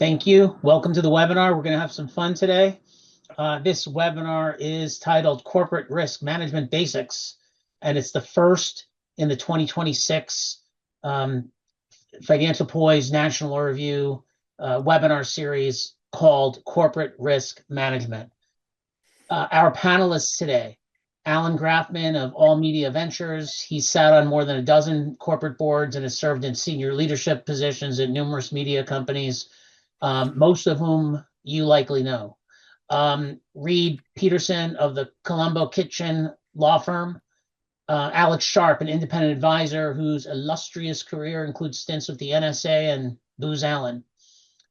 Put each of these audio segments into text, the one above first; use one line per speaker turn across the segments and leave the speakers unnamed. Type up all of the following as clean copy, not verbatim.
Thank you. Welcome to the webinar. We're going to have some fun today. This webinar is titled Corporate Risk Management Basics, and it's the first in the 2026 Financial Poise National Law Review webinar series called Corporate Risk Management. Our panelists today, Alan Grafman of All Media Ventures. He's sat on more than a dozen corporate boards and has served in senior leadership positions at numerous media companies, most of whom you likely know. Reed Peterson of the Colombo Kitchen Law Firm. Alex Sharp, an independent advisor whose illustrious career includes stints with the NSA and Booz Allen.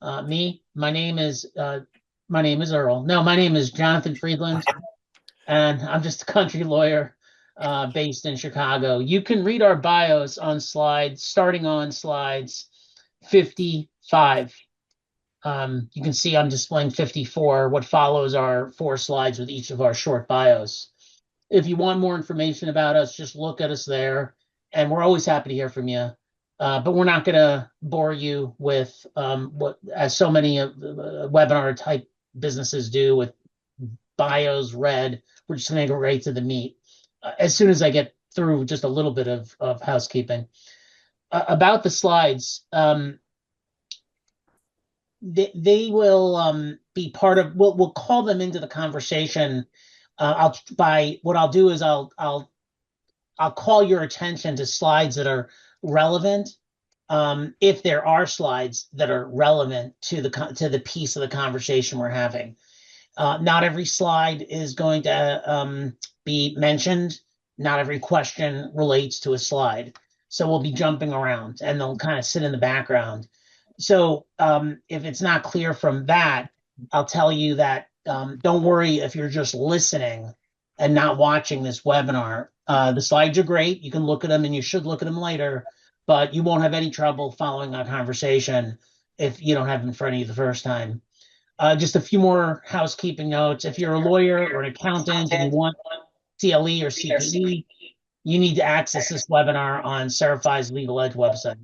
My name is Earl. No, my name is Jonathan Friedland, and I'm just a country lawyer based in Chicago. You can read our bios on starting on slides 55. You can see I'm displaying 54. What follows are 4 slides with each of our short bios. If you want more information about us, just look at us there, and we're always happy to hear from you. But we're not going to bore you with as so many webinar type businesses do, with bios read. We're just going to go right to the meat as soon as I get through just a little bit of housekeeping about the slides. They will be part of. We'll call them into the conversation. What I'll do is I'll call your attention to slides that are relevant. If there are slides that are relevant to the piece of the conversation we're having. Not every slide is going to be mentioned. Not every question relates to a slide. So we'll be jumping around and they'll kind of sit in the background. So if it's not clear from that, I'll tell you that don't worry if you're just listening and not watching this webinar. The slides are great. You can look at them and you should look at them later, but you won't have any trouble following our conversation if you don't have them in front of you the first time. Just a few more housekeeping notes. If you're a lawyer or an accountant and you want CLE or CPE, you need to access this webinar on Cerify's Legal Edge website.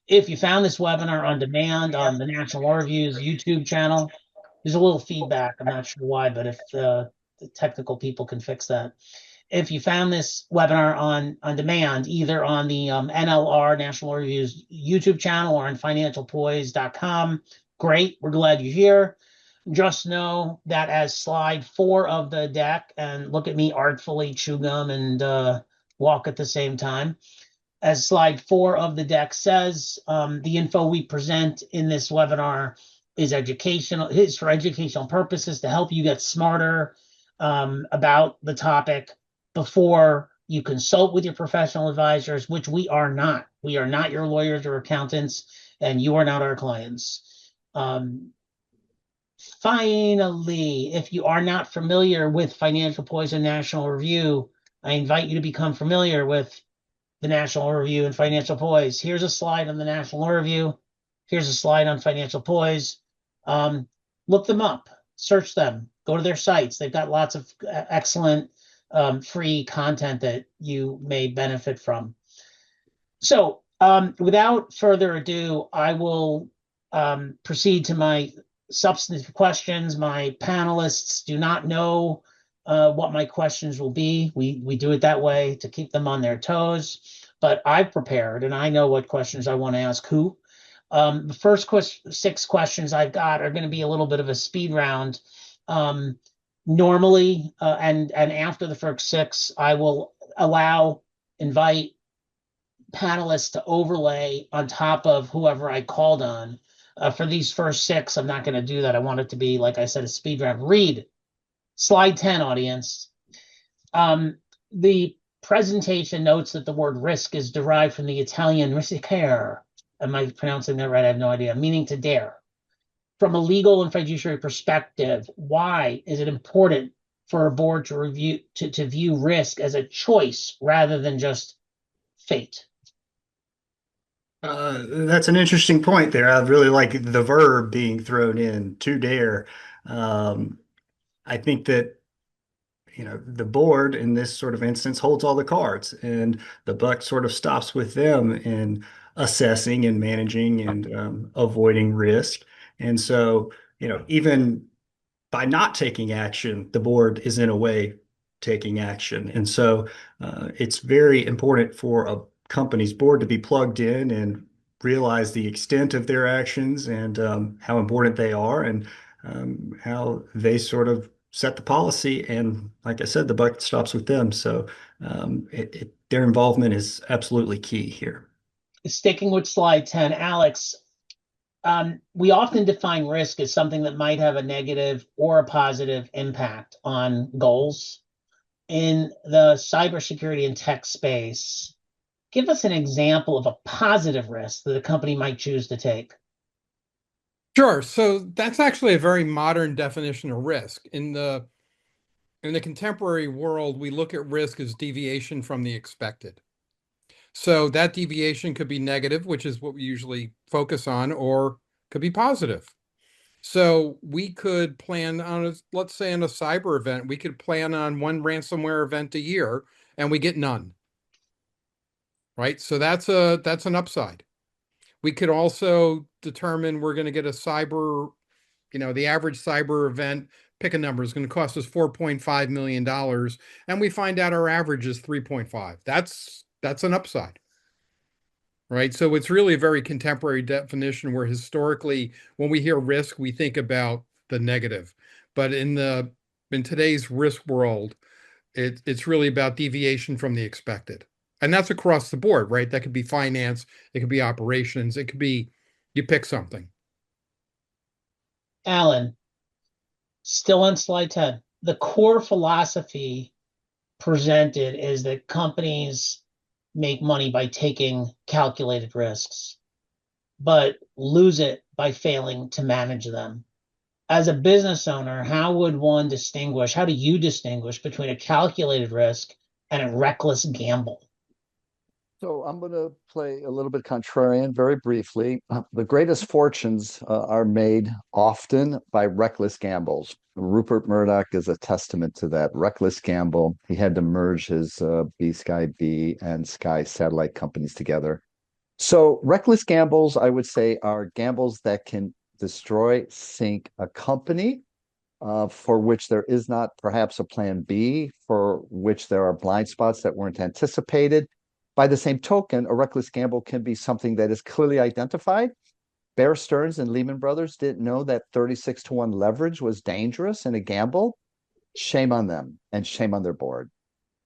If you found this webinar on demand on the National Law Review's YouTube channel, there's a little feedback. I'm not sure why, but if the technical people can fix that. If you found this webinar on demand, either on the NLR, National Law Review's YouTube channel, or on financialpoise.com, great. We're glad you're here. Just know that as slide 4 of the deck, and look at me artfully chew gum and walk at the same time. As slide 4 of the deck says, the info we present in this webinar is for educational purposes to help you get smarter about the topic before you consult with your professional advisors, which we are not. We are not your lawyers or accountants, and you are not our clients. Finally, if you are not familiar with Financial Poise and National Review, I invite you to become familiar with the National Review and Financial Poise. Here's a slide on the National Review. Here's a slide on Financial Poise. Look them up, search them, go to their sites. They've got lots of excellent free content that you may benefit from. So without further ado, I will proceed to my substantive questions. My panelists do not know what my questions will be. We do it that way to keep them on their toes, but I've prepared and I know what questions I want to ask who. The first 6 questions I've got are going to be a little bit of a speed round. Normally, and after the first 6, I will invite panelists to overlay on top of whoever I called on. For these first 6, I'm not going to do that. I want it to be, like I said, a speed round. Read slide 10, audience. The presentation notes that the word risk is derived from the Italian risicare. Am I pronouncing that right? I have no idea. Meaning to dare. From a legal and fiduciary perspective, why is it important for a board to view risk as a choice rather than just fate?
That's an interesting point there. I really like the verb being thrown in, to dare. I think that the board in this sort of instance holds all the cards, and the buck sort of stops with them in assessing and managing and avoiding risk. And so, even by not taking action, the board is in a way taking action. And so it's very important for a company's board to be plugged in and realize the extent of their actions and how important they are and how they sort of set the policy. And like I said, the buck stops with them. So their involvement is absolutely key here.
Sticking with slide 10, Alex, we often define risk as something that might have a negative or a positive impact on goals. In the cybersecurity and tech space, give us an example of a positive risk that a company might choose to take.
Sure. So that's actually a very modern definition of risk. In the contemporary world, we look at risk as deviation from the expected. So that deviation could be negative, which is what we usually focus on, or could be positive. So we could plan on, let's say, on a cyber event, we could plan on one ransomware event a year, and we get none. Right? So that's an upside. We could also determine we're going to get a cyber, the average cyber event, pick a number, is going to cost us $4.5 million, and we find out our average is 3.5. That's an upside. Right. So it's really a very contemporary definition where historically, when we hear risk, we think about the negative. But in today's risk world, it's really about deviation from the expected. And that's across the board, right? That could be finance, it could be operations, it could be you pick something.
Alan, still on slide 10, the core philosophy presented is that companies make money by taking calculated risks, but lose it by failing to manage them. As a business owner, how do you distinguish between a calculated risk and a reckless gamble?
So I'm going to play a little bit contrarian very briefly. The greatest fortunes are made often by reckless gambles. Rupert Murdoch is a testament to that reckless gamble. He had to merge his B Sky B and Sky satellite companies together. So reckless gambles, I would say, are gambles that can destroy, sink a company, for which there is not perhaps a plan B, for which there are blind spots that weren't anticipated. By the same token, a reckless gamble can be something that is clearly identified. Bear Stearns and Lehman Brothers didn't know that 36-to-1 leverage was dangerous in a gamble. Shame on them and shame on their board.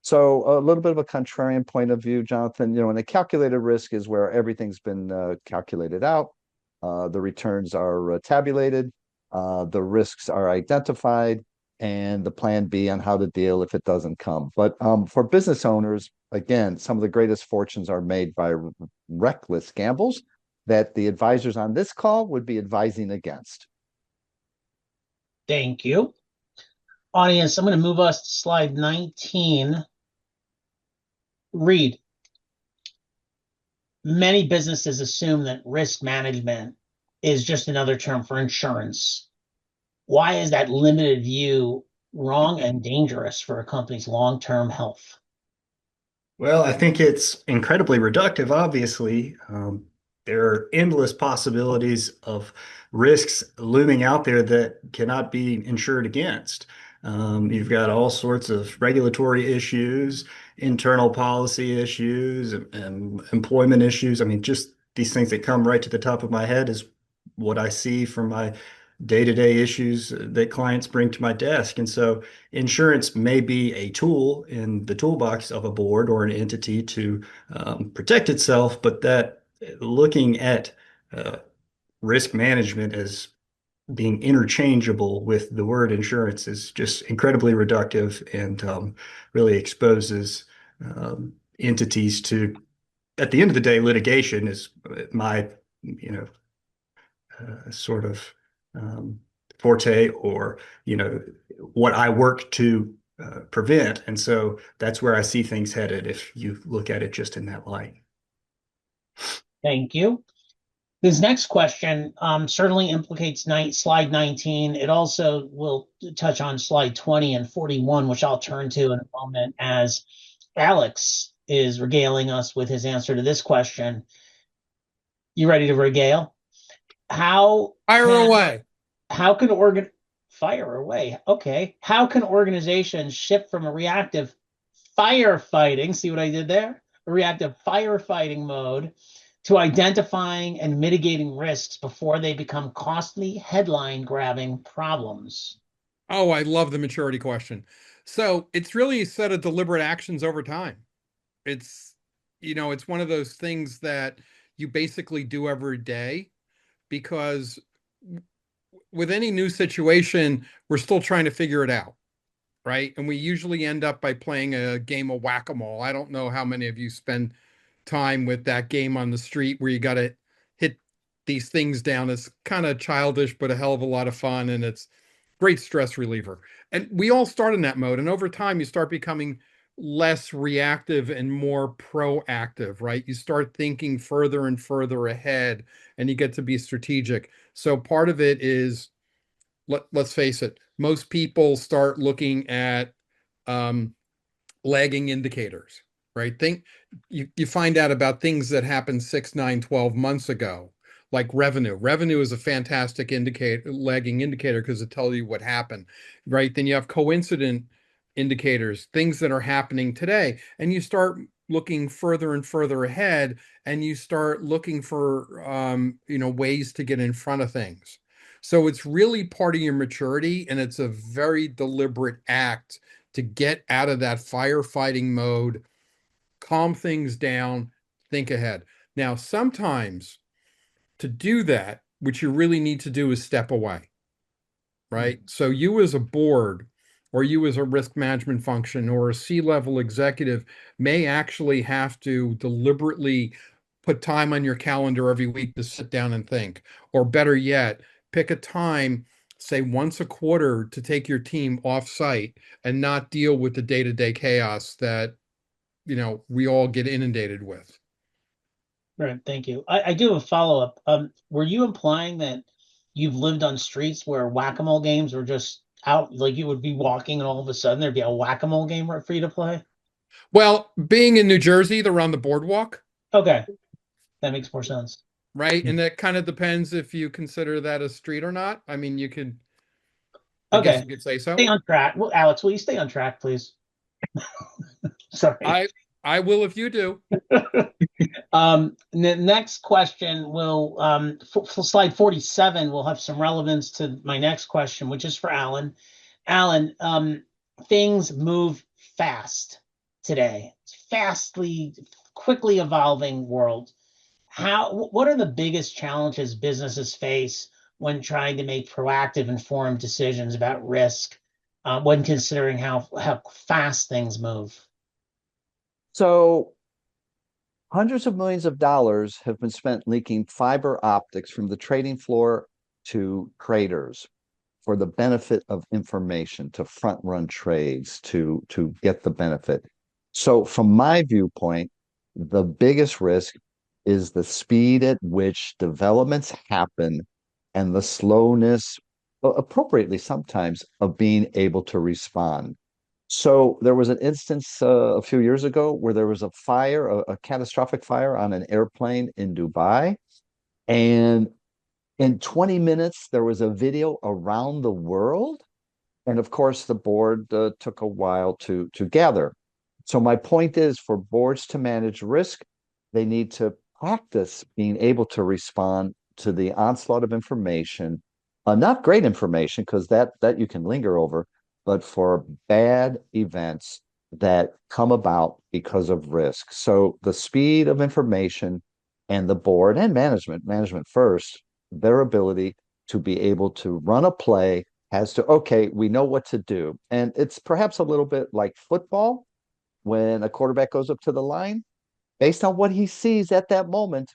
So a little bit of a contrarian point of view, Jonathan. And a calculated risk is where everything's been calculated out. The returns are tabulated. The risks are identified, and the plan B on how to deal if it doesn't come. But for business owners, again, some of the greatest fortunes are made by reckless gambles that the advisors on this call would be advising against.
Thank you. Audience, I'm going to move us to slide 19. Read. Many businesses assume that risk management is just another term for insurance. Why is that limited view wrong and dangerous for a company's long-term health?
Well, I think it's incredibly reductive, obviously. There are endless possibilities of risks looming out there that cannot be insured against. You've got all sorts of regulatory issues, internal policy issues, and employment issues. I mean, just these things that come right to the top of my head is what I see from my day-to-day issues that clients bring to my desk. And so insurance may be a tool in the toolbox of a board or an entity to protect itself, but that looking at risk management as being interchangeable with the word insurance is just incredibly reductive and really exposes entities to, at the end of the day, litigation is my, sort of forte or, what I work to prevent. And so that's where I see things headed if you look at it just in that light.
Thank you. This next question certainly implicates slide 19. It also will touch on slide 20 and 41, which I'll turn to in a moment as Alex is regaling us with his answer to this question. You ready to regale? how
Fire
can
away.
how can organ fire away? Okay. How can organizations shift from a reactive firefighting, see what I did there? A reactive firefighting mode to identifying and mitigating risks before they become costly headline grabbing problems?
Oh, I love the maturity question. So it's really a set of deliberate actions over time. It's, it's one of those things that you basically do every day because with any new situation, we're still trying to figure it out, right? And we usually end up by playing a game of whack-a-mole. I don't know how many of you spend time with that game on the street where you got to hit these things down. It's kind of childish, but a hell of a lot of fun. And it's great stress reliever. And we all start in that mode. And over time, you start becoming less reactive and more proactive, right? You start thinking further and further ahead and you get to be strategic. So part of it is, let's face it, most people start looking at um, lagging indicators, right? You find out about things that happened 6, 9, 12 months ago, like revenue. Revenue is a fantastic indicator, lagging indicator, because it tells you what happened, right? Then you have coincident indicators, things that are happening today, and you start looking further and further ahead, and you start looking for ways to get in front of things. So it's really part of your maturity, and it's a very deliberate act to get out of that firefighting mode, calm things down, think ahead. Now, sometimes to do that, what you really need to do is step away, right? So you as a board or you as a risk management function or a C-level executive may actually have to deliberately put time on your calendar every week to sit down and think. Or better yet, pick a time, say once a quarter, to take your team off site and not deal with the day-to-day chaos that, we all get inundated with.
Right, thank you. I do have a follow-up. Were you implying that you've lived on streets where whack-a-mole games were just out, like you would be walking and all of a sudden there'd be a whack-a-mole game for you to play?
Well, being in New Jersey, they're on the boardwalk,
Okay, that makes more sense.
right? And that kind of depends if you consider that a street or not. I mean, I guess
Okay,
you could say
stay
so.
on track. Well, Alex, will you stay on track, please? Sorry.
I I will if you do.
The next question will, for slide 47 will have some relevance to my next question, which is for Alan. Alan, things move fast today. It's fastly, quickly evolving world. What are the biggest challenges businesses face when trying to make proactive, informed decisions about risk, when considering how fast things move?
So hundreds of millions of dollars have been spent leaking fiber optics from the trading floor to traders for the benefit of information, to front run trades, to get the benefit. So from my viewpoint, the biggest risk is the speed at which developments happen and the slowness, appropriately sometimes, of being able to respond. So there was an instance a few years ago where there was a fire, a catastrophic fire on an airplane in Dubai. And in 20 minutes, there was a video around the world. And of course, the board took a while to gather. So my point is, for boards to manage risk, they need to practice being able to respond to the onslaught of information, not great information, because that you can linger over, but for bad events that come about because of risk. So the speed of information and the board and management first, their ability to be able to run a play has to, okay, we know what to do. And it's perhaps a little bit like football when a quarterback goes up to the line, based on what he sees at that moment,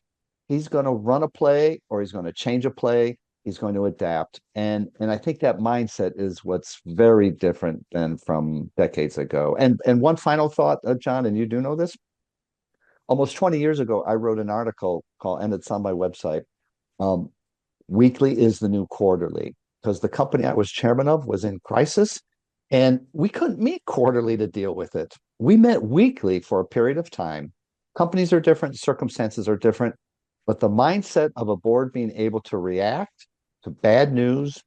he's going to run a play or he's going to change a play. He's going to adapt. And I think that mindset is what's very different than from decades ago. And one final thought, John, and you do know this. Almost 20 years ago, I wrote an article called, and it's on my website, um, Weekly is the New Quarterly, because the company I was chairman of was in crisis and we couldn't meet quarterly to deal with it. We met weekly for a period of time. Companies are different, circumstances are different. But the mindset of a board being able to react to bad news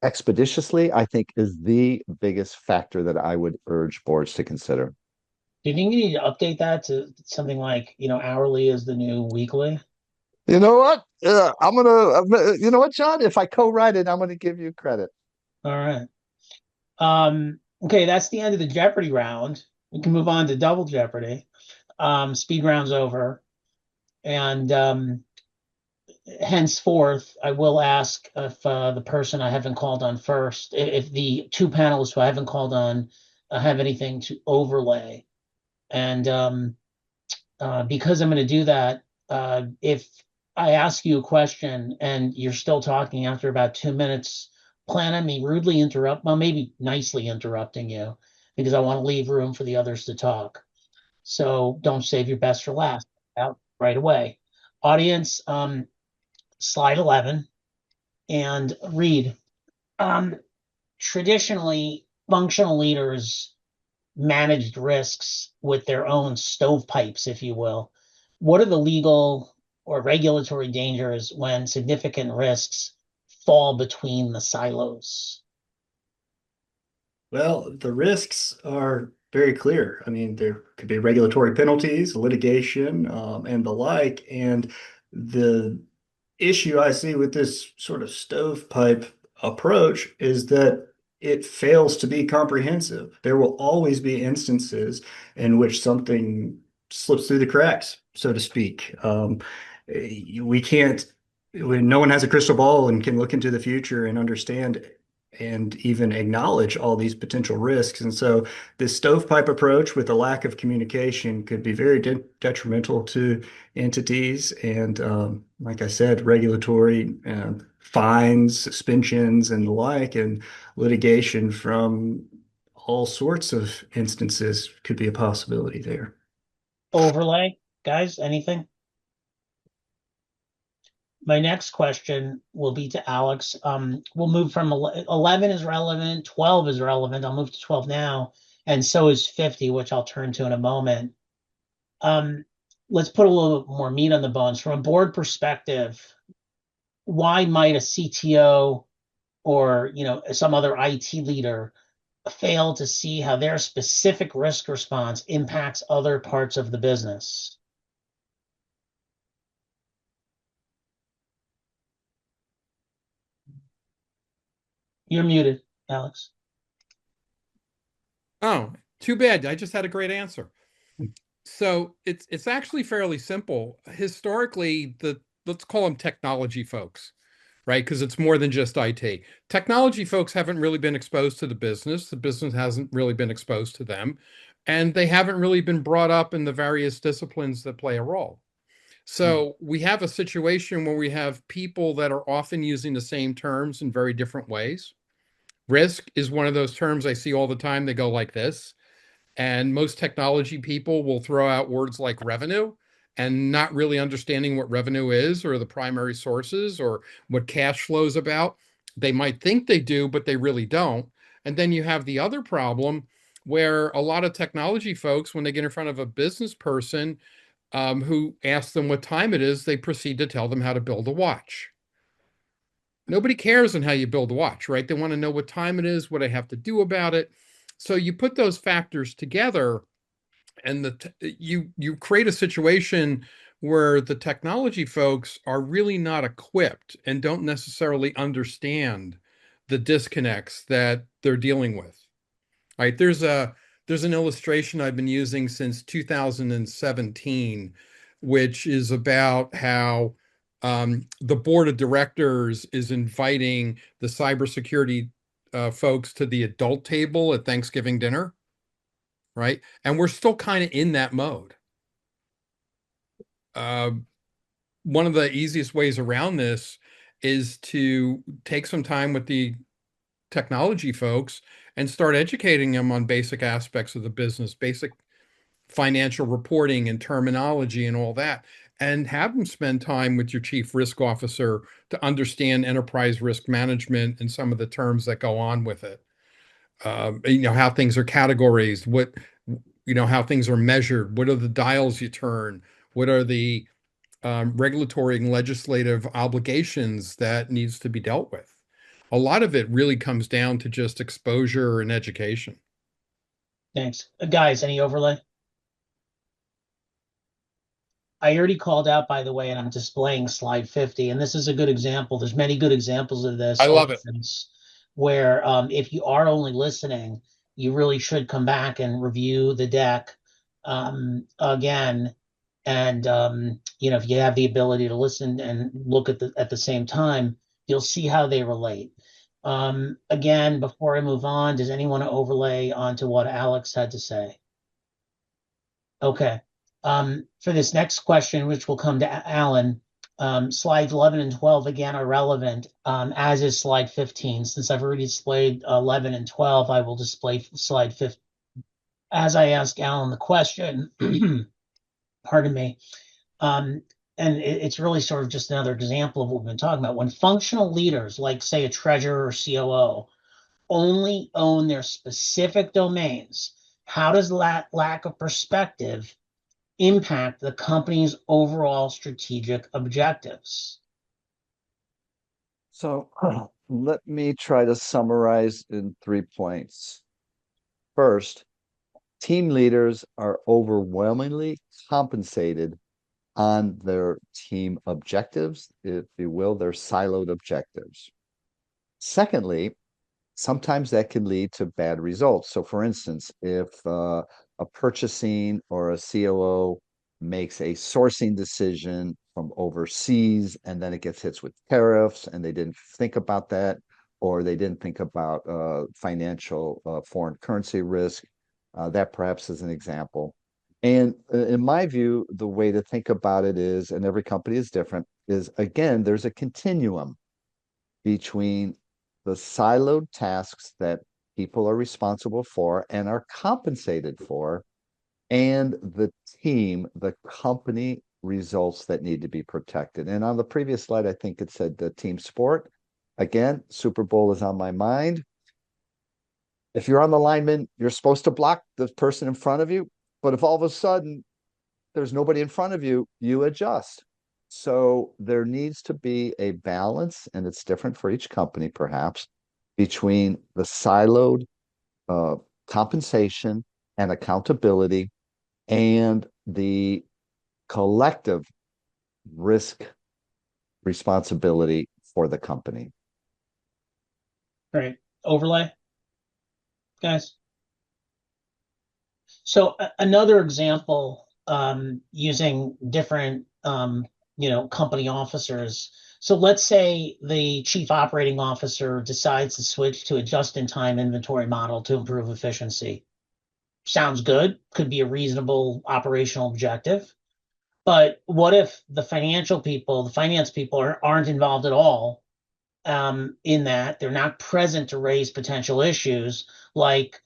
expeditiously, I think, is the biggest factor that I would urge boards to consider.
Do you think you need to update that to something like, hourly is the new weekly?
You know what? You know what, John? If I co-write it, I'm gonna give you credit.
All right. Okay, that's the end of the Jeopardy round. We can move on to double Jeopardy. Speed round's over. And henceforth, I will ask if the person I haven't called on first, if the two panelists who I haven't called on have anything to overlay. And because I'm going to do that, if I ask you a question and you're still talking after about 2 minutes, plan on me rudely interrupt, well, maybe nicely interrupting you, because I want to leave room for the others to talk. So don't save your best for last. Out right away. Audience, slide 11 and read. Um, Traditionally, functional leaders managed risks with their own stovepipes, if you will. What are the legal or regulatory dangers when significant risks fall between the silos?
Well, the risks are very clear. I mean, there could be regulatory penalties, litigation, and the like. And the issue I see with this sort of stovepipe approach is that it fails to be comprehensive. There will always be instances in which something slips through the cracks, so to speak. We can't, when no one has a crystal ball and can look into the future and understand and even acknowledge all these potential risks. And so this stovepipe approach with a lack of communication could be very detrimental to entities. And like I said, regulatory fines, suspensions, and the like, and litigation from all sorts of instances could be a possibility there.
Overlay, guys, anything? My next question will be to Alex. We'll move from 11 is relevant, 12 is relevant. I'll move to 12 now, and so is 50, which I'll turn to in a moment. Um, let's put a little more meat on the bones. From a board perspective, why might a CTO or some other IT leader fail to see how their specific risk response impacts other parts of the business? You're muted, Alex.
Oh, too bad. I just had a great answer. So it's actually fairly simple. Historically, let's call them technology folks, right? Because it's more than just IT. Technology folks haven't really been exposed to the business. The business hasn't really been exposed to them, and they haven't really been brought up in the various disciplines that play a role. So we have a situation where we have people that are often using the same terms in very different ways. Risk is one of those terms I see all the time. They go like this. And most technology people will throw out words like revenue and not really understanding what revenue is or the primary sources or what cash flow is about. They might think they do, but they really don't. And then you have the other problem where a lot of technology folks, when they get in front of a business person who asks them what time it is, they proceed to tell them how to build a watch. Nobody cares on how you build a watch, right? They want to know what time it is, what I have to do about it. So you put those factors together and you create a situation where the technology folks are really not equipped and don't necessarily understand the disconnects that they're dealing with. Right? There's an illustration I've been using since 2017, which is about how the board of directors is inviting the cybersecurity folks to the adult table at Thanksgiving dinner, right? And we're still kind of in that mode. Uh, One of the easiest ways around this is to take some time with the technology folks and start educating them on basic aspects of the business, basic financial reporting and terminology and all that, and have them spend time with your chief risk officer to understand enterprise risk management and some of the terms that go on with it. How things are categorized, how things are measured, what are the dials you turn, what are the regulatory and legislative obligations that needs to be dealt with. A lot of it really comes down to just exposure and education.
Thanks. Guys, any overlay? I already called out, by the way, and I'm displaying slide 50, and this is a good example. There's many good examples of this,
I love it.
where if you are only listening, you really should come back and review the deck again. And if you have the ability to listen and look at the same time, you'll see how they relate. Again, before I move on, does anyone want to overlay onto what Alex had to say? Okay. For this next question, which will come to Alan, slides 11 and 12 again are relevant, as is slide 15. Since I've already displayed 11 and 12, I will display slide 15. As I ask Alan the question, pardon me, and it's really sort of just another example of what we've been talking about. When functional leaders, like say a treasurer or COO, only own their specific domains, how does that lack of perspective impact the company's overall strategic objectives?
So let me try to summarize in 3 points. First, team leaders are overwhelmingly compensated on their team objectives, if you will, their siloed objectives. Secondly, sometimes that can lead to bad results. So, for instance, if a purchasing or a COO makes a sourcing decision from overseas and then it gets hit with tariffs and they didn't think about that, or they didn't think about financial foreign currency risk, that perhaps is an example. And in my view, the way to think about it is, and every company is different, is again, there's a continuum between the siloed tasks that people are responsible for and are compensated for, and the team, the company results that need to be protected. And on the previous slide, I think it said the team sport. Again, Super Bowl is on my mind. If you're on the lineman, you're supposed to block the person in front of you. But if all of a sudden there's nobody in front of you, you adjust. So there needs to be a balance, and it's different for each company, perhaps, between the siloed compensation and accountability and the collective risk responsibility for the company.
Great. Overlay, guys. So another example, using different company officers. So let's say the chief operating officer decides to switch to a just-in-time inventory model to improve efficiency. Sounds good, could be a reasonable operational objective. But what if the finance people aren't involved at all, in that they're not present to raise potential issues, like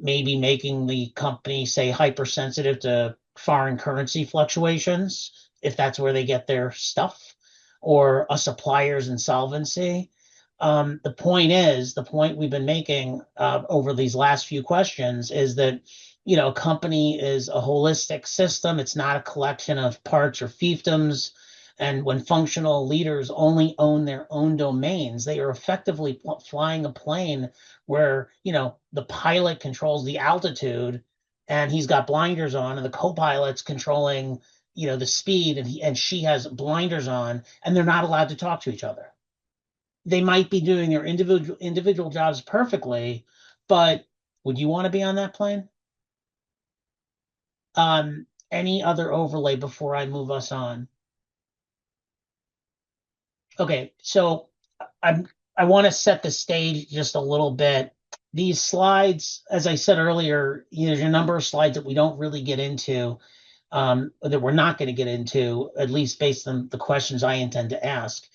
maybe making the company, say, hypersensitive to foreign currency fluctuations, if that's where they get their stuff, or a supplier's insolvency. The point we've been making over these last few questions is that, a company is a holistic system. It's not a collection of parts or fiefdoms. And when functional leaders only own their own domains, they are effectively flying a plane where, the pilot controls the altitude and he's got blinders on, and the co-pilot's controlling, the speed, and she has blinders on, and they're not allowed to talk to each other. They might be doing their individual jobs perfectly, but would you want to be on that plane? Any other overlay before I move us on? Okay, so I want to set the stage just a little bit. These slides, as I said earlier, there's a number of slides that we don't really get into, that we're not going to get into, at least based on the questions I intend to ask.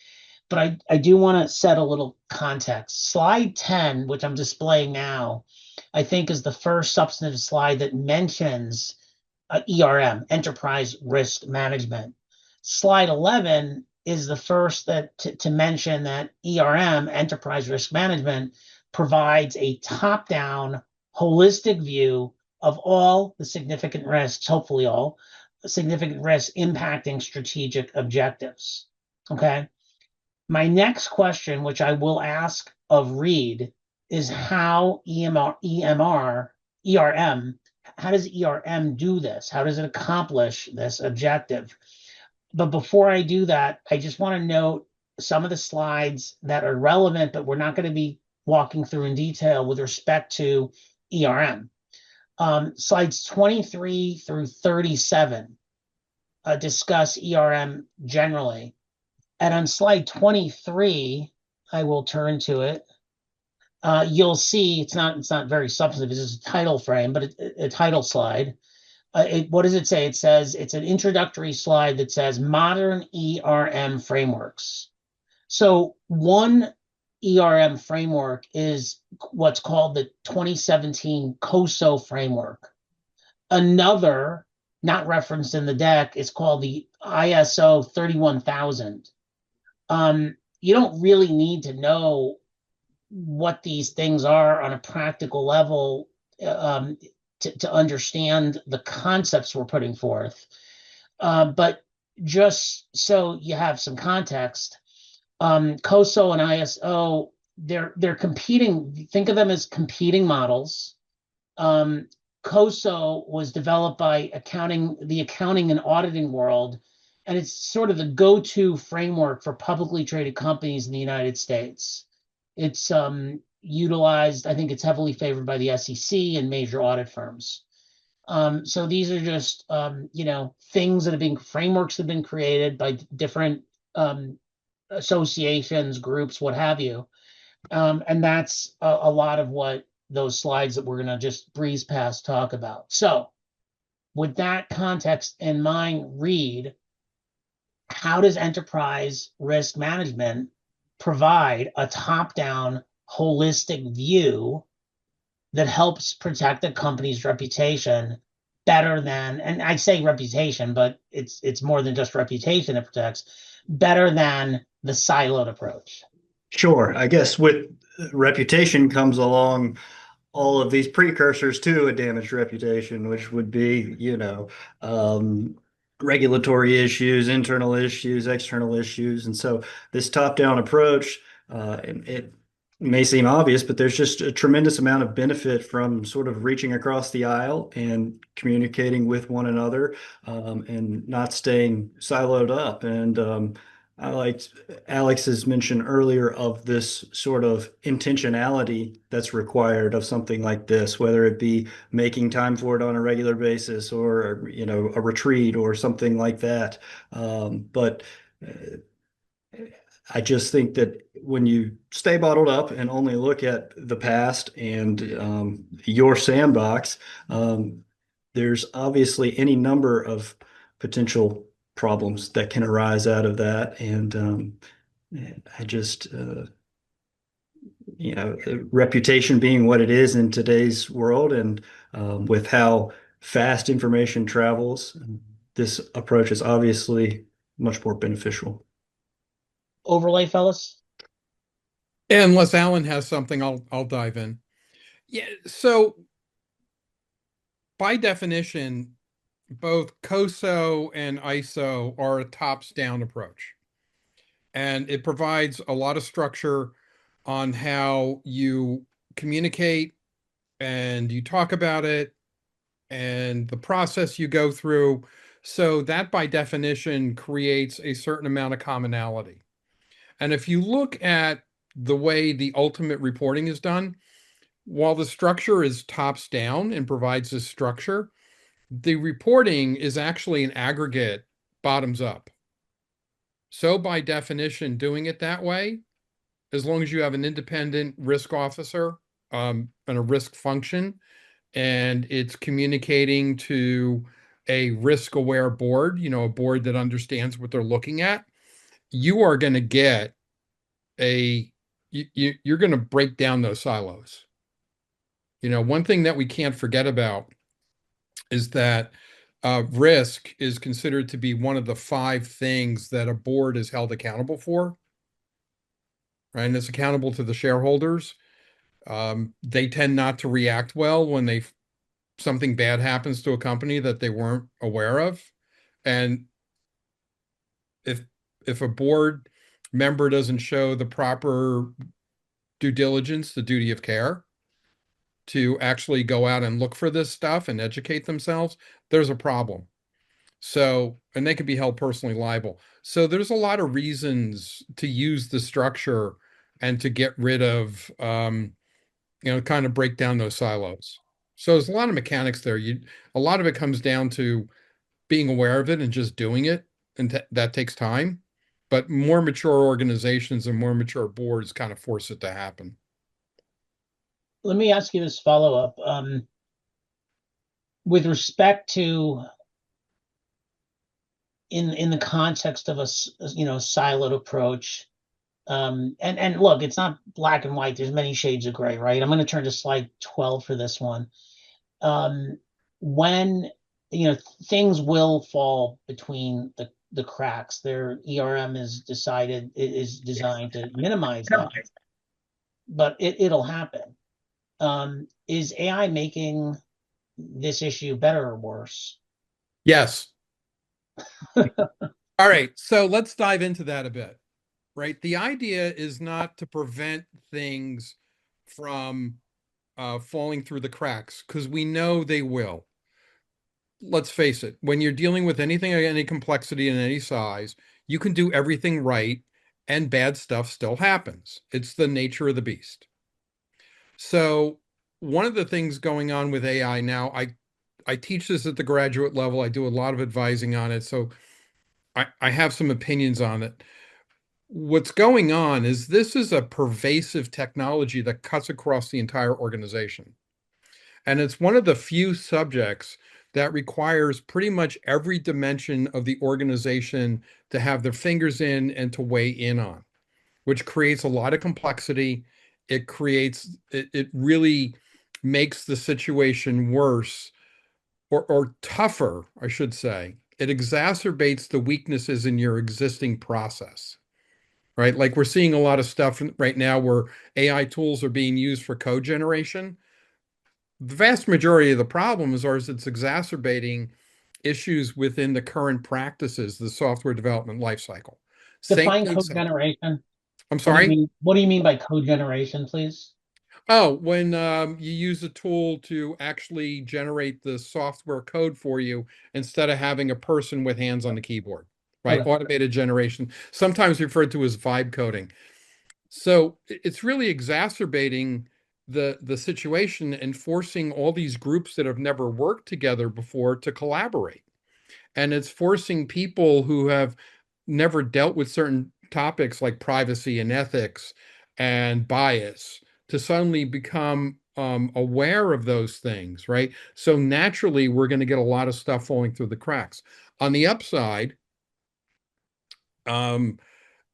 But I do want to set a little context. Slide 10, which I'm displaying now, I think is the first substantive slide that mentions ERM, Enterprise Risk Management. Slide 11 is the first to mention that ERM, Enterprise Risk Management, provides a top-down, holistic view of all the significant risks, hopefully all, significant risks impacting strategic objectives. Okay. My next question, which I will ask of Reed, is how ERM, how does ERM do this? How does it accomplish this objective? But before I do that, I just want to note some of the slides that are relevant, but we're not going to be walking through in detail with respect to ERM. Slides 23 through 37 discuss ERM generally. And on slide 23, I will turn to it. You'll see it's not very substantive. It's just a title frame, but a title slide. What does it say? It says it's an introductory slide that says modern ERM frameworks. So one ERM framework is what's called the 2017 COSO framework. Another, not referenced in the deck, is called the ISO 31000. You don't really need to know what these things are on a practical level to understand the concepts we're putting forth. But just so you have some context, COSO and ISO, they're competing. Think of them as competing models. COSO was developed by the accounting and auditing world, and it's sort of the go-to framework for publicly traded companies in the United States. It's utilized, I think it's heavily favored by the SEC and major audit firms. So these are just, things that have been, frameworks that have been created by different associations, groups, what have you. And that's a lot of what those slides that we're going to just breeze past talk about. So with that context in mind, Reed, how does enterprise risk management provide a top-down holistic view that helps protect a company's reputation better than, and I say reputation, but it's more than just reputation it protects, better than the siloed approach?
Sure. I guess with reputation comes along all of these precursors to a damaged reputation, which would be, regulatory issues, internal issues, external issues. And so this top-down approach, it may seem obvious, but there's just a tremendous amount of benefit from sort of reaching across the aisle and communicating with one another, and not staying siloed up. And I liked Alex's mention earlier of this sort of intentionality that's required of something like this, whether it be making time for it on a regular basis or, a retreat or something like that. But I just think that when you stay bottled up and only look at the past and your sandbox, there's obviously any number of potential problems that can arise out of that. And I just, reputation being what it is in today's world, and with how fast information travels, this approach is obviously much more beneficial.
Overlay, fellas?
Unless Alan has something, I'll dive in. Yeah, so by definition, both COSO and ISO are a tops-down approach. And it provides a lot of structure on how you communicate and you talk about it and the process you go through. So that by definition creates a certain amount of commonality. And if you look at the way the ultimate reporting is done, while the structure is tops down and provides this structure, the reporting is actually an aggregate bottoms up. So by definition, doing it that way, as long as you have an independent risk officer and a risk function, and it's communicating to a risk aware board, a board that understands what they're looking at, you are going to get you're going to break down those silos. One thing that we can't forget about is that risk is considered to be one of the 5 things that a board is held accountable for, right? And it's accountable to the shareholders. They tend not to react well when something bad happens to a company that they weren't aware of. And if if a board member doesn't show the proper due diligence, the duty of care to actually go out and look for this stuff and educate themselves, there's a problem. So, and they could be held personally liable. So there's a lot of reasons to use the structure and to get rid of, kind of break down those silos. So there's a lot of mechanics there. A lot of it comes down to being aware of it and just doing it, and that takes time. But more mature organizations and more mature boards kind of force it to happen.
Let me ask you this follow-up. With respect to in the context of a siloed approach, and look, it's not black and white. There's many shades of gray, right? I'm going to turn to slide 12 for this one. When things will fall between the cracks, their ERM is designed to minimize that, but it'll happen. Is AI making this issue better or worse?
Yes. All right. So let's dive into that a bit, right? The idea is not to prevent things from falling through the cracks, because we know they will. Let's face it, when you're dealing with anything of any complexity and any size, you can do everything right and bad stuff still happens. It's the nature of the beast. So one of the things going on with AI now, I teach this at the graduate level. I do a lot of advising on it. So I have some opinions on it. What's going on is this is a pervasive technology that cuts across the entire organization. And it's one of the few subjects that requires pretty much every dimension of the organization to have their fingers in and to weigh in on, which creates a lot of complexity. It really makes the situation worse, or tougher, I should say. It exacerbates the weaknesses in your existing process, right? Like we're seeing a lot of stuff right now where AI tools are being used for code generation. The vast majority of the problems are it's exacerbating issues within the current practices, the software development lifecycle. Same
Define
thing.
code generation.
I'm sorry.
What do you mean by code generation, please?
Oh, when you use a tool to actually generate the software code for you instead of having a person with hands on the keyboard, right?
Okay.
Automated generation, sometimes referred to as vibe coding. So it's really exacerbating the situation and forcing all these groups that have never worked together before to collaborate. And it's forcing people who have never dealt with certain topics like privacy and ethics and bias to suddenly become aware of those things, right? So naturally, we're going to get a lot of stuff falling through the cracks. On the upside, um,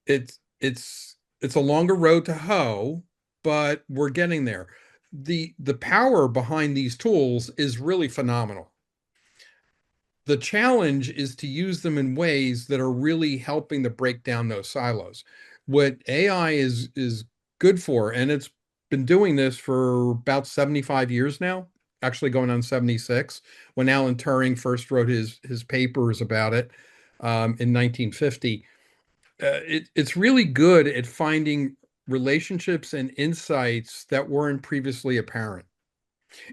it's a longer road to hoe, but we're getting there. The power behind these tools is really phenomenal. The challenge is to use them in ways that are really helping to break down those silos. What AI is good for, and it's been doing this for about 75 years now, actually going on 76, when Alan Turing first wrote his papers about it in 1950. It's really good at finding relationships and insights that weren't previously apparent.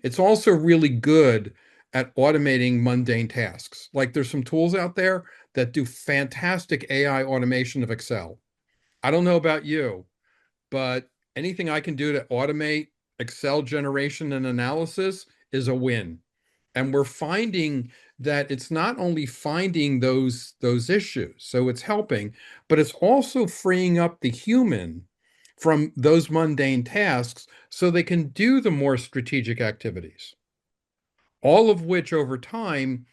It's also really good at automating mundane tasks. Like there's some tools out there that do fantastic AI automation of Excel. I don't know about you, but anything I can do to automate Excel generation and analysis is a win. And we're finding that it's not only finding those issues, so it's helping, but it's also freeing up the human from those mundane tasks so they can do the more strategic activities. All of which over time,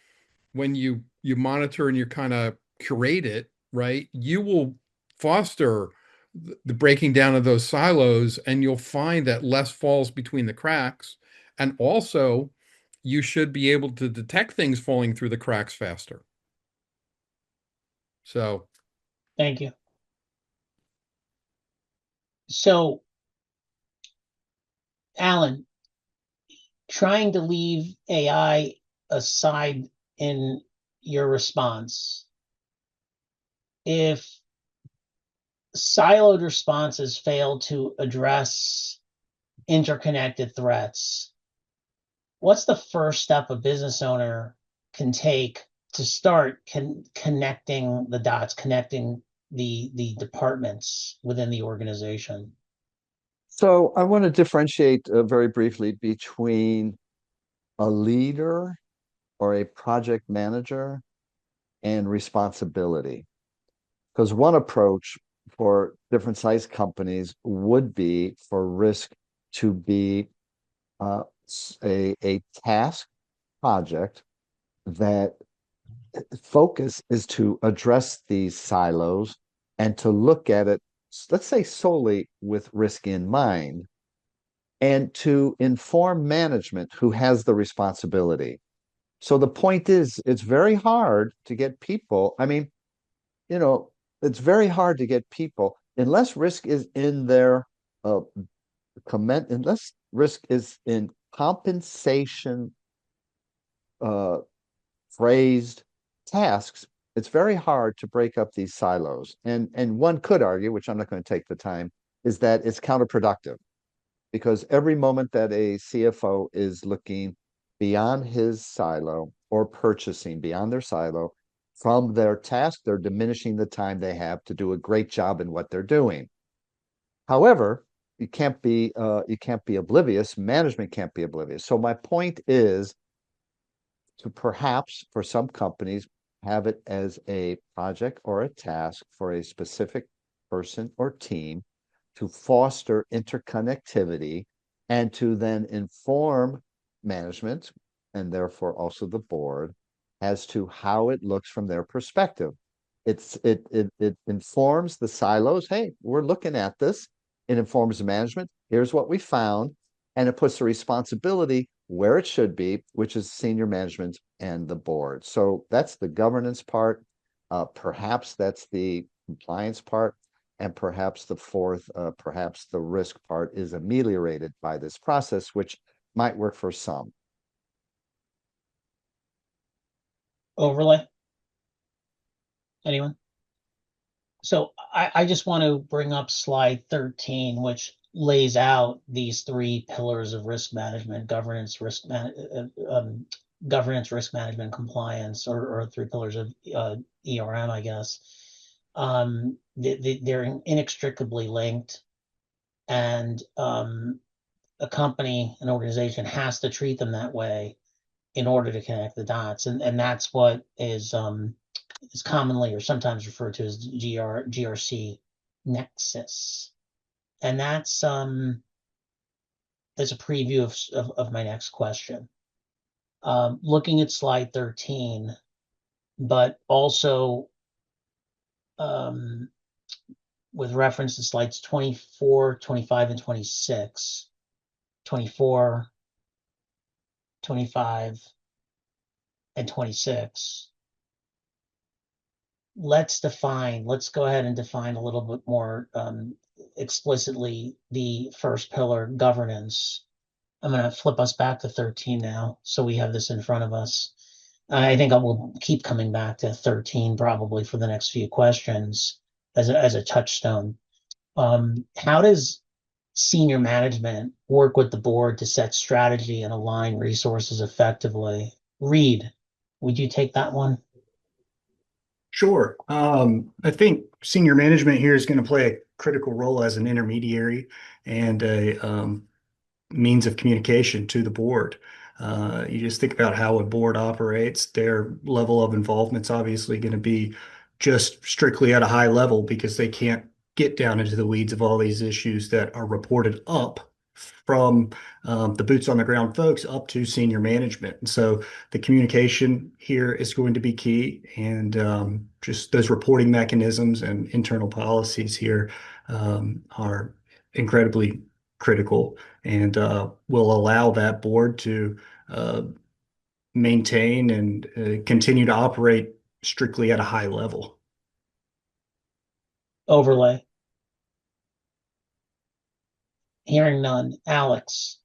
when you monitor and you kind of curate it, right, you will foster the breaking down of those silos, and you'll find that less falls between the cracks. And also, you should be able to detect things falling through the cracks faster. So,
Thank you. So, Alan, trying to leave AI aside in your response. If siloed responses fail to address interconnected threats, what's the first step a business owner can take to start connecting the dots, connecting the departments within the organization?
So I want to differentiate very briefly between a leader or a project manager and responsibility. Because one approach for different size companies would be for risk to be a task project that focus is to address these silos and to look at it, let's say solely with risk in mind, and to inform management who has the responsibility. So the point is, it's very hard to get people. I mean, you know, it's very hard to get people unless risk is in their unless risk is in compensation uh, phrased tasks. It's very hard to break up these silos. And one could argue, which I'm not going to take the time, is that it's counterproductive because every moment that a CFO is looking beyond his silo or purchasing beyond their silo from their task, they're diminishing the time they have to do a great job in what they're doing. However, you can't be oblivious. Management can't be oblivious. So my point is to perhaps for some companies have it as a project or a task for a specific person or team to foster interconnectivity and to then inform management and therefore also the board as to how it looks from their perspective. It informs the silos. Hey, we're looking at this. It informs management. Here's what we found. And it puts the responsibility where it should be, which is senior management and the board. So that's the governance part. Perhaps that's the compliance part. And perhaps the fourth, perhaps the risk part is ameliorated by this process, which might work for some.
Overlay? Anyone? So I just want to bring up slide 13, which lays out these three pillars of risk management, governance, risk management, compliance, or three pillars of ERM, I guess. They're inextricably linked, and a company, an organization has to treat them that way in order to connect the dots, and that's what is commonly or sometimes referred to as GRC nexus. And that's a preview of my next question. Looking at slide 13, but also with reference to slides 24, 25, and 26, 24, 25, and 26. Let's go ahead and define a little bit more explicitly the first pillar, governance. I'm going to flip us back to 13 now, so we have this in front of us. I think I will keep coming back to 13 probably for the next few questions as a touchstone. How does senior management work with the board to set strategy and align resources effectively? Reed, would you take that one?
Sure. I think senior management here is going to play a critical role as an intermediary and a means of communication to the board. You just think about how a board operates, their level of involvement's obviously going to be just strictly at a high level because they can't get down into the weeds of all these issues that are reported up from the boots on the ground folks up to senior management. And so the communication here is going to be key, and just those reporting mechanisms and internal policies here are incredibly critical and will allow that board to maintain and continue to operate strictly at a high level.
Overlay. Hearing none. Alex,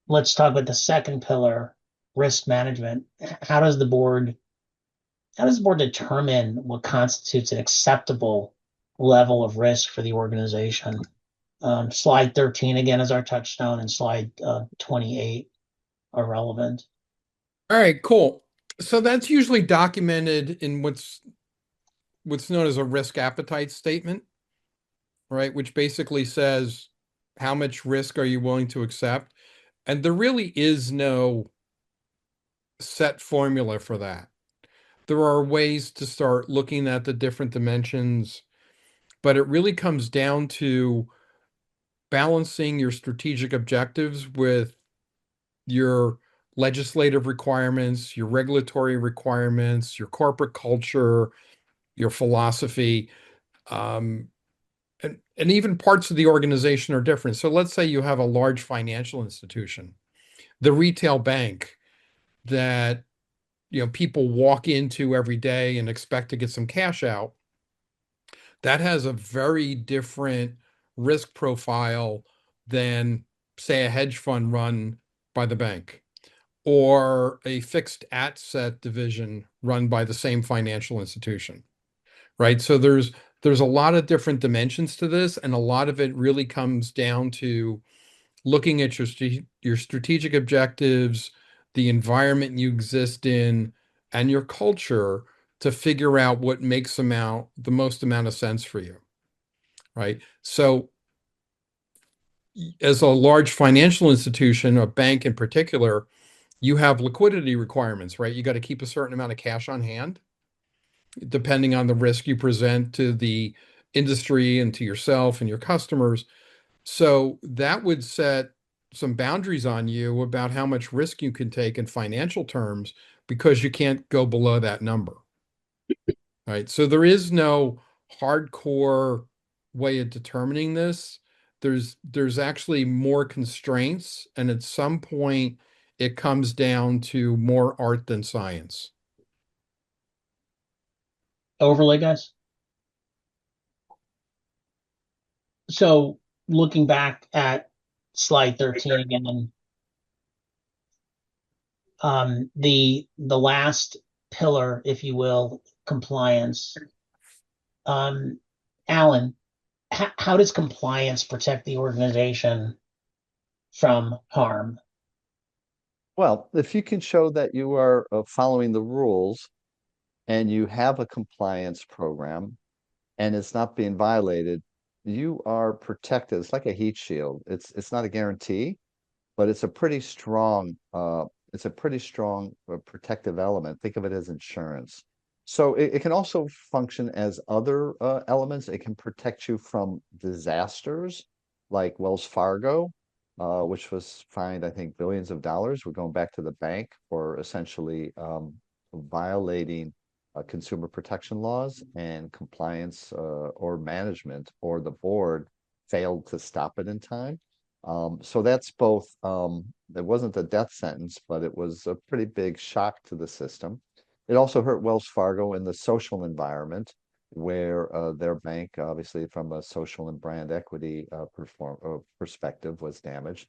let's talk about the second pillar, risk management. How does the board how does the board determine what constitutes an acceptable level of risk for the organization? Slide 13 again is our touchstone, and slide 28 are relevant.
All right, cool. So that's usually documented in what's known as a risk appetite statement, right? Which basically says how much risk are you willing to accept? And there really is no set formula for that. There are ways to start looking at the different dimensions, but it really comes down to balancing your strategic objectives with your legislative requirements, your regulatory requirements, your corporate culture, your philosophy, um, and even parts of the organization are different. So let's say you have a large financial institution, the retail bank that people walk into every day and expect to get some cash out. That has a very different risk profile than, say, a hedge fund run by the bank or a fixed asset division run by the same financial institution, right? So there's a lot of different dimensions to this, and a lot of it really comes down to looking at your strategic objectives, the environment you exist in, and your culture to figure out what makes the most amount of sense for you, right? So as a large financial institution, a bank in particular, you have liquidity requirements, right? You got to keep a certain amount of cash on hand, depending on the risk you present to the industry and to yourself and your customers. So that would set some boundaries on you about how much risk you can take in financial terms because you can't go below that number, right? So there is no hardcore way of determining this. There's actually more constraints, and at some point it comes down to more art than science.
Overlay, guys. So looking back at slide 13 again, the last pillar, if you will, compliance. Alan, how does compliance protect the organization from harm?
Well, if you can show that you are following the rules and you have a compliance program and it's not being violated, you are protected. It's like a heat shield. It's not a guarantee, but it's a pretty strong protective element. Think of it as insurance. So it can also function as other elements. It can protect you from disasters like Wells Fargo, which was fined, I think, billions of dollars. We're going back to the bank for essentially violating consumer protection laws, and compliance or management or the board failed to stop it in time. So that's both, it wasn't a death sentence, but it was a pretty big shock to the system. It also hurt Wells Fargo in the social environment, where their bank, obviously from a social and brand equity perspective, was damaged.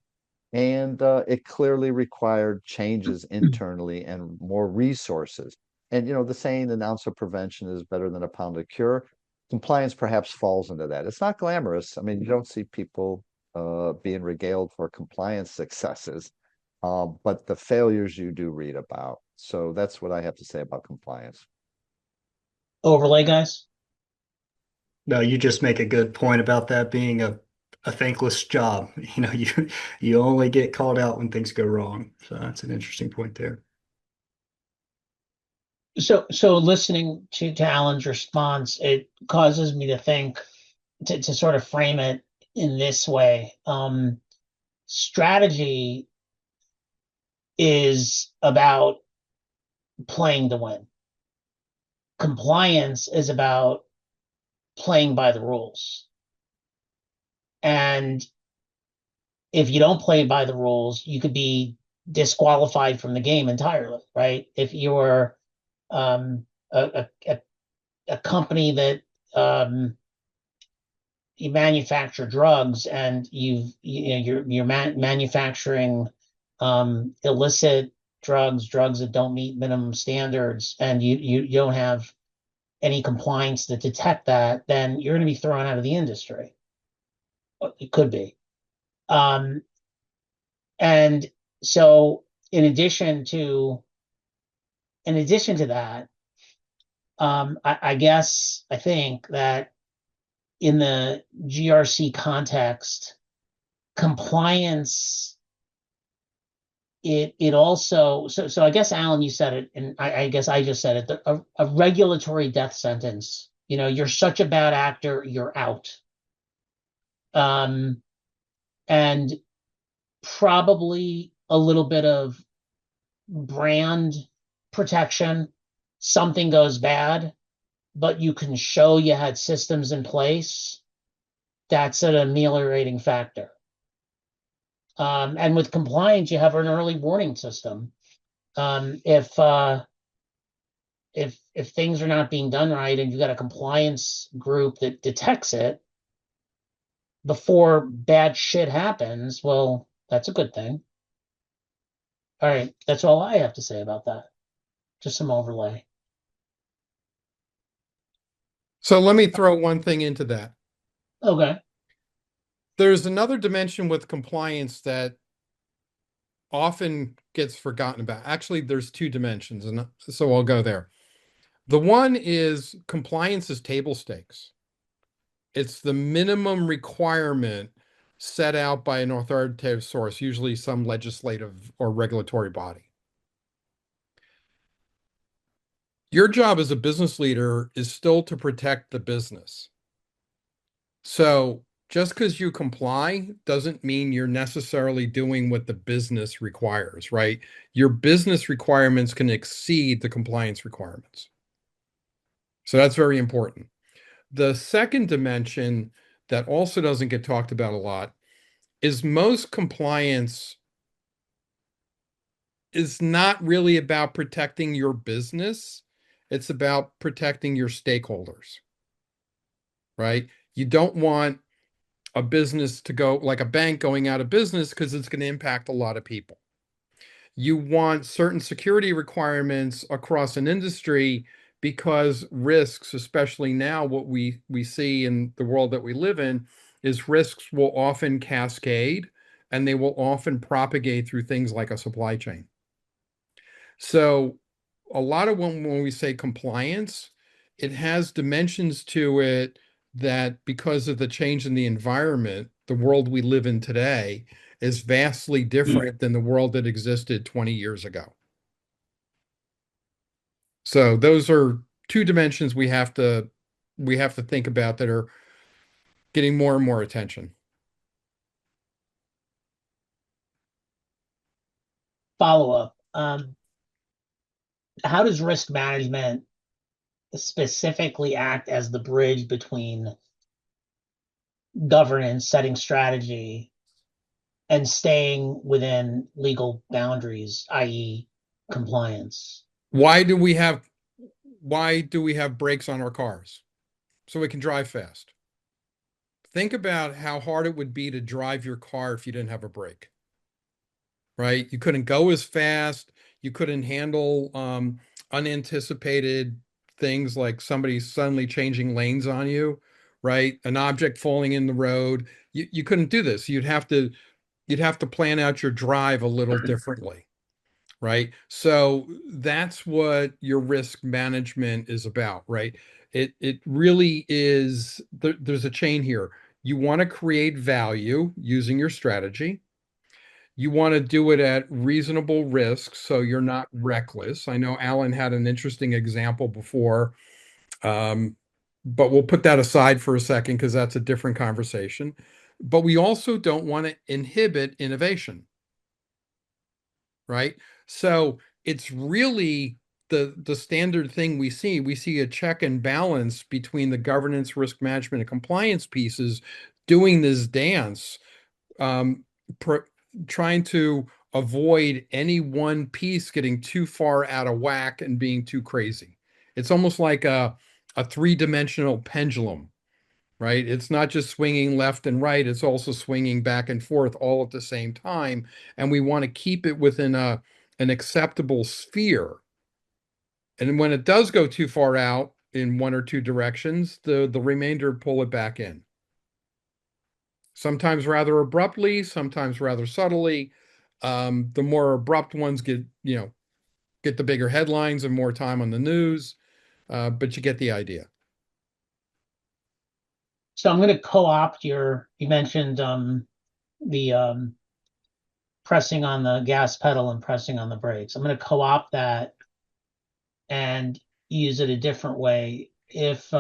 And it clearly required changes internally and more resources. And the saying, an ounce of prevention is better than a pound of cure. Compliance perhaps falls into that. It's not glamorous. I mean, you don't see people being regaled for compliance successes, but the failures you do read about. So that's what I have to say about compliance.
Overlay, guys.
No, you just make a good point about that being a thankless job. You only get called out when things go wrong. So that's an interesting point there.
So listening to Alan's response, it causes me to think to sort of frame it in this way. Strategy is about playing to win. Compliance is about playing by the rules. And if you don't play by the rules, you could be disqualified from the game entirely, right? If you're a company that you manufacture drugs and you're manufacturing illicit drugs that don't meet minimum standards, and you don't have any compliance to detect that, then you're going to be thrown out of the industry. It could be. Um, and so in addition to that, I guess I think that in the GRC context, compliance, it also, so I guess Alan, you said it, and I guess I just said it, a regulatory death sentence. You're such a bad actor, you're out. Um, and probably a little bit of brand protection. Something goes bad, but you can show you had systems in place. That's an ameliorating factor. And with compliance, you have an early warning system. If things are not being done right and you've got a compliance group that detects it before bad shit happens, well, that's a good thing. All right, that's all I have to say about that. Just some overlay.
So let me throw one thing into that.
Okay.
There's another dimension with compliance that often gets forgotten about. Actually, there's two dimensions, and so I'll go there. The one is compliance is table stakes. It's the minimum requirement set out by an authoritative source, usually some legislative or regulatory body. Your job as a business leader is still to protect the business. So just because you comply doesn't mean you're necessarily doing what the business requires, right? Your business requirements can exceed the compliance requirements. So that's very important. The second dimension that also doesn't get talked about a lot is most compliance is not really about protecting your business. It's about protecting your stakeholders, right? You don't want a business to go like a bank going out of business because it's going to impact a lot of people. You want certain security requirements across an industry because risks, especially now, what we see in the world that we live in, is risks will often cascade and they will often propagate through things like a supply chain. So a lot of when we say compliance, it has dimensions to it that because of the change in the environment, the world we live in today is vastly different than the world that existed 20 years ago. So those are two dimensions we have to think about that are getting more and more attention.
Follow up. How does risk management specifically act as the bridge between governance, setting strategy, and staying within legal boundaries, i.e., compliance?
Why do we have why do we have brakes on our cars? So we can drive fast. Think about how hard it would be to drive your car if you didn't have a brake, right? You couldn't go as fast. You couldn't handle unanticipated things like somebody suddenly changing lanes on you, right? An object falling in the road. You couldn't do this. You'd have to plan out your drive a little differently, right? So that's what your risk management is about, right? It really is there's a chain here. You want to create value using your strategy. You want to do it at reasonable risk so you're not reckless. I know Alan had an interesting example before, um, but we'll put that aside for a second because that's a different conversation. But we also don't want to inhibit innovation, right? So it's really the standard thing we see. We see a check and balance between the governance, risk management, and compliance pieces doing this dance, um, trying to avoid any one piece getting too far out of whack and being too crazy. It's almost like a three-dimensional pendulum, right? It's not just swinging left and right, it's also swinging back and forth all at the same time. And we want to keep it within an acceptable sphere. And when it does go too far out in one or two directions, the remainder pull it back in. Sometimes rather abruptly, sometimes rather subtly. The more abrupt ones get the bigger headlines and more time on the news, but you get the idea.
So I'm going to co-opt you mentioned the pressing on the gas pedal and pressing on the brakes. I'm going to co-opt that and use it a different way. If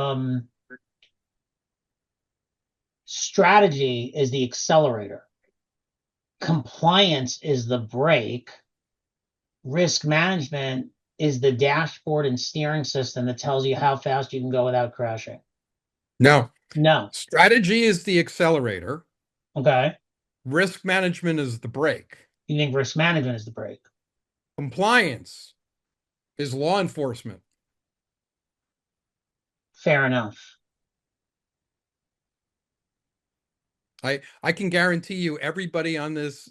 strategy is the accelerator, compliance is the brake, risk management is the dashboard and steering system that tells you how fast you can go without crashing.
No,
No.
strategy is the accelerator.
Okay.
Risk management is the brake.
You think risk management is the brake?
Compliance is law enforcement.
Fair enough.
I can guarantee you everybody on this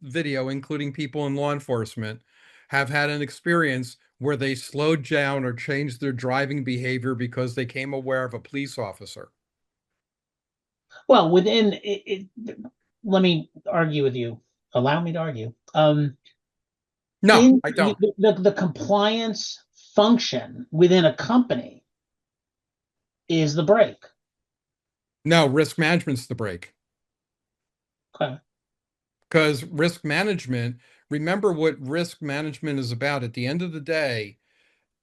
video, including people in law enforcement, have had an experience where they slowed down or changed their driving behavior because they came aware of a police officer.
Well, within it, let me argue with you. Allow me to argue.
No,
In
I don't.
the compliance function within a company is the brake.
No, risk management's the brake.
Okay.
Because risk management, remember what risk management is about. At the end of the day,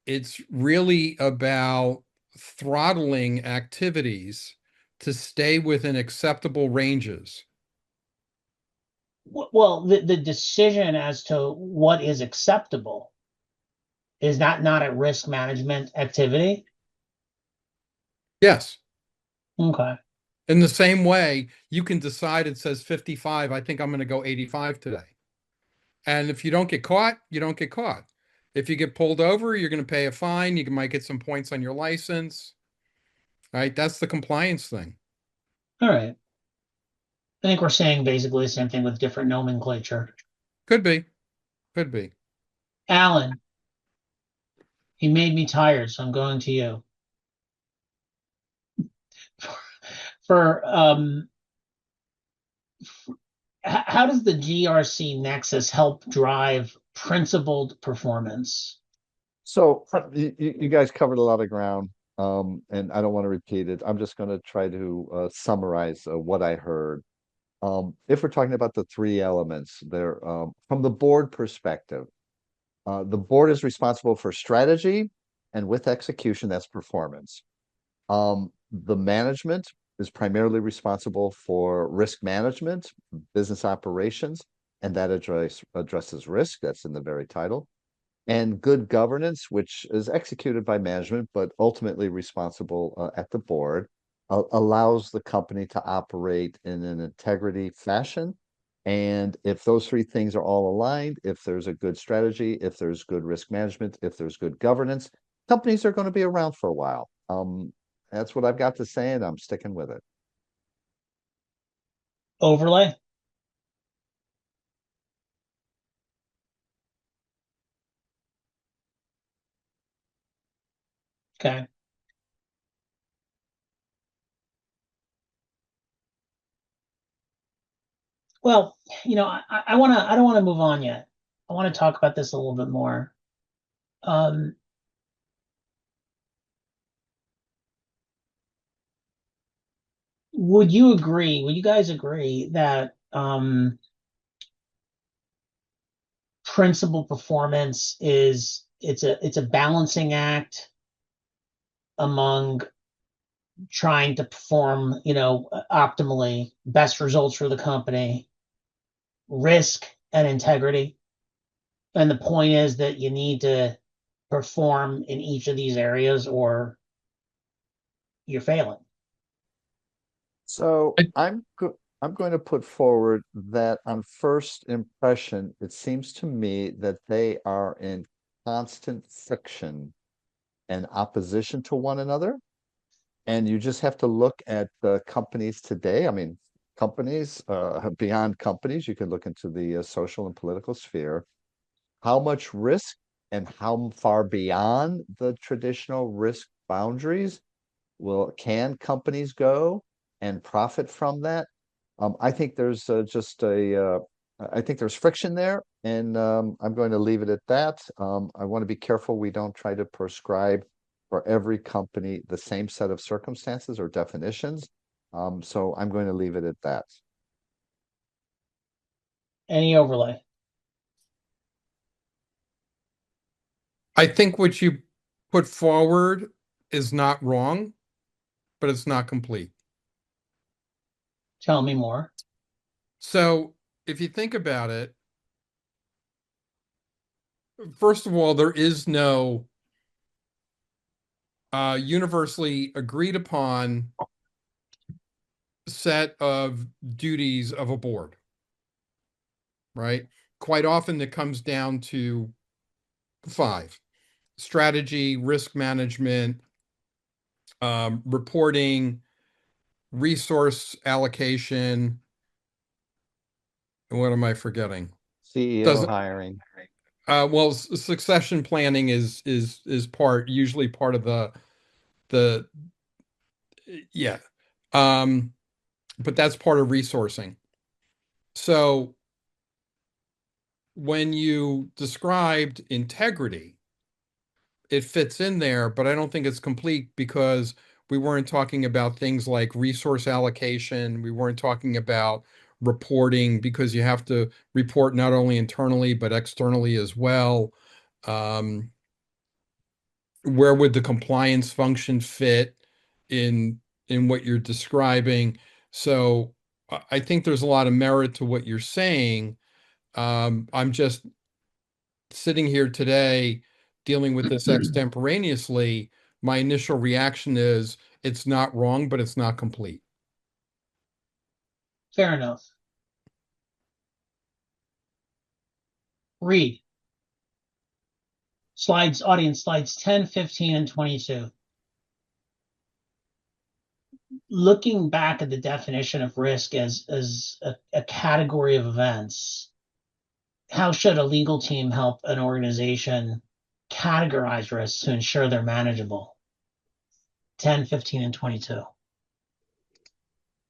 it's really about throttling activities to stay within acceptable ranges.
Well, the decision as to what is acceptable is that not a risk management activity?
Yes.
Okay.
In the same way, you can decide it says 55. I think I'm going to go 85 today. And if you don't get caught, you don't get caught. If you get pulled over, you're going to pay a fine. You might get some points on your license. Right? That's the compliance thing.
All right. I think we're saying basically the same thing with different nomenclature.
Could be. Could be.
Alan, he made me tired, so I'm going to you. For how does the GRC Nexus help drive principled performance?
So you guys covered a lot of ground, and I don't want to repeat it. I'm just going to try to summarize what I heard. If we're talking about the three elements, there, from the board perspective, the board is responsible for strategy, and with execution, that's performance. The management is primarily responsible for risk management, business operations, and that addresses risk. That's in the very title. And good governance, which is executed by management, but ultimately responsible at the board, allows the company to operate in an integrity fashion. And if those three things are all aligned, if there's a good strategy, if there's good risk management, if there's good governance, companies are going to be around for a while. That's what I've got to say, and I'm sticking with it.
Overlay? Okay. Well, I don't want to move on yet. I want to talk about this a little bit more. Um, would you guys agree that principal performance it's a balancing act among trying to perform, optimally, best results for the company, risk and integrity. And the point is that you need to perform in each of these areas or you're failing.
So I'm going to put forward that on first impression, it seems to me that they are in constant friction and opposition to one another. And you just have to look at the companies today. I mean, companies, beyond companies, you can look into the social and political sphere. how much risk and how far beyond the traditional risk boundaries can companies go and profit from that? I think there's I think there's friction there, and I'm going to leave it at that. I want to be careful we don't try to prescribe for every company the same set of circumstances or definitions. So I'm going to leave it at that.
Any overlay?
I think what you put forward is not wrong, but it's not complete.
Tell me more.
So if you think about it, first of all, there is no universally agreed upon set of duties of a board, right? Quite often it comes down to five: strategy, risk management, reporting, resource allocation. And what am I forgetting?
CEO
Doesn't
hiring.
well, succession planning is usually part of the yeah. Um, but that's part of resourcing. So when you described integrity, it fits in there, but I don't think it's complete because we weren't talking about things like resource allocation. We weren't talking about reporting because you have to report not only internally but externally as well. Um, where would the compliance function fit in what you're describing? So I think there's a lot of merit to what you're saying. I'm just sitting here today dealing with this extemporaneously. My initial reaction is it's not wrong, but it's not complete.
Fair enough. Read. Slides, audience slides 10, 15, and 22. Looking back at the definition of risk as a category of events, how should a legal team help an organization categorize risks to ensure they're manageable? 10, 15, and 22.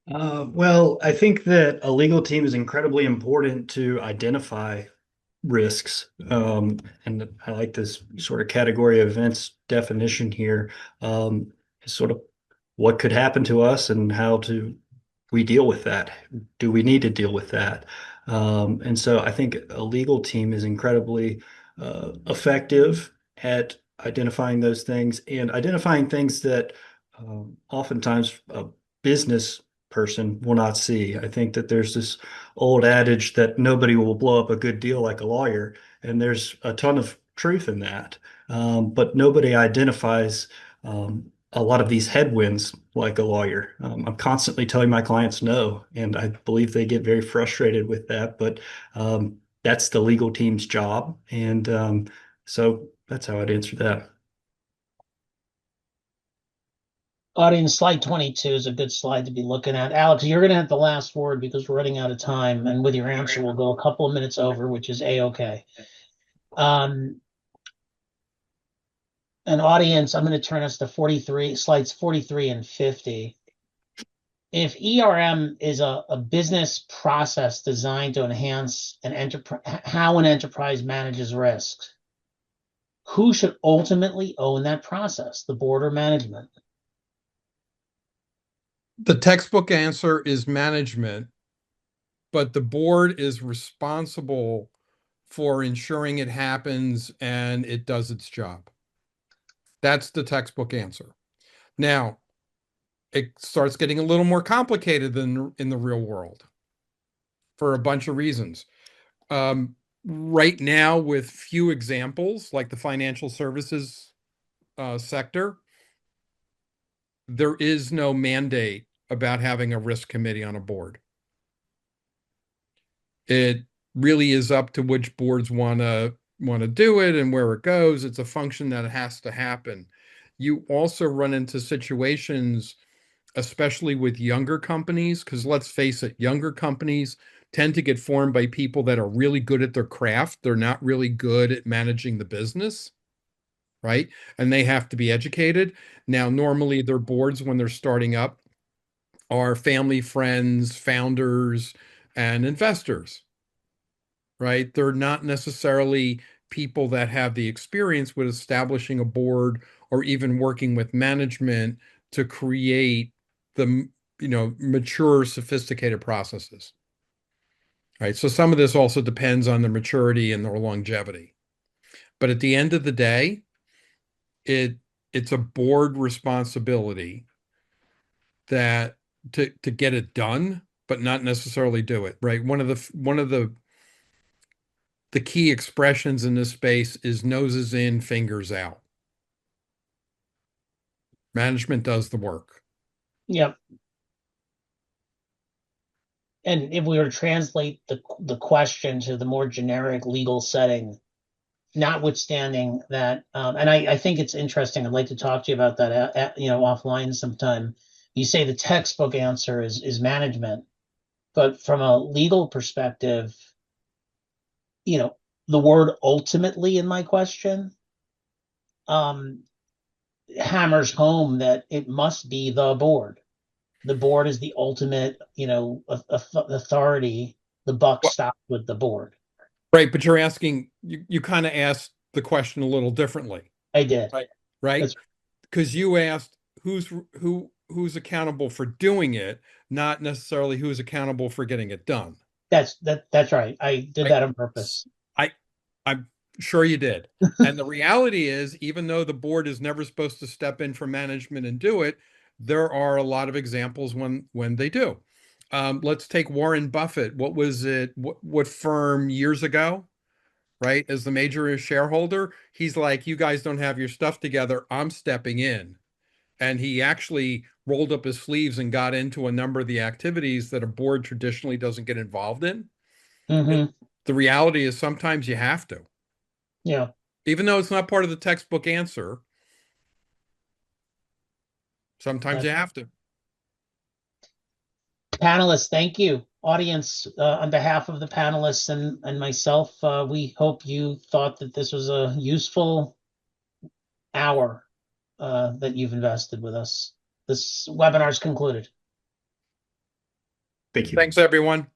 Well, I think that a legal team is incredibly important to identify risks. And I like this sort of category of events definition here. Sort of what could happen to us and how to we deal with that. Do we need to deal with that? And so I think a legal team is incredibly effective at identifying those things and identifying things that oftentimes a business person will not see. I think that there's this old adage that nobody will blow up a good deal like a lawyer, and there's a ton of truth in that. But nobody identifies a lot of these headwinds like a lawyer. I'm constantly telling my clients no, and I believe they get very frustrated with that, but that's the legal team's job. And so that's how I'd answer that.
Audience slide 22 is a good slide to be looking at. Alex, you're going to have the last word because we're running out of time. And with your answer, we'll go a couple of minutes over, which is A-OK. An audience, I'm going to turn us to 43, slides 43 and 50. If ERM is a business process designed to enhance how an enterprise manages risks, who should ultimately own that process, the board or management?
The textbook answer is management, but the board is responsible for ensuring it happens and it does its job. That's the textbook answer. Now, it starts getting a little more complicated than in the real world for a bunch of reasons. Right now, with few examples, like the financial services sector, there is no mandate about having a risk committee on a board. It really is up to which boards want to do it and where it goes. It's a function that has to happen. You also run into situations, especially with younger companies, because let's face it, younger companies tend to get formed by people that are really good at their craft. They're not really good at managing the business, right? And they have to be educated. Now, normally their boards, when they're starting up, are family, friends, founders, and investors, right? They're not necessarily people that have the experience with establishing a board or even working with management to create the, mature, sophisticated processes, right? So some of this also depends on the maturity and their longevity. But at the end of the day, it it's a board responsibility that to get it done, but not necessarily do it, right? One of the key expressions in this space is noses in, fingers out. Management does the work.
Yep. And if we were to translate the question to the more generic legal setting, notwithstanding that, and I think it's interesting. I'd like to talk to you about that, offline sometime. You say the textbook answer is management, but from a legal perspective, the word ultimately in my question, um, hammers home that it must be the board. The board is the ultimate, authority. The buck
Well,
stops with the board.
right, but you're asking, you kind of asked the question a little differently,
I did.
right?
That's
Because you asked who's accountable for doing it, not necessarily who's accountable for getting it done.
that's right. I did
Right?
that on purpose.
I I'm sure you did. And the reality is, even though the board is never supposed to step in for management and do it, there are a lot of examples when they do. Let's take Warren Buffett. What was it? What firm years ago? Right? As the major shareholder, he's like, you guys don't have your stuff together. I'm stepping in. And he actually rolled up his sleeves and got into a number of the activities that a board traditionally doesn't get involved in.
Hmm.
The reality is sometimes you have to,
Yeah.
even though it's not part of the textbook answer. Sometimes
That,
you have to.
panelists, thank you. Audience, on behalf of the panelists and myself, we hope you thought that this was a useful hour that you've invested with us. This webinar is concluded.
Thank you.
Thanks, everyone.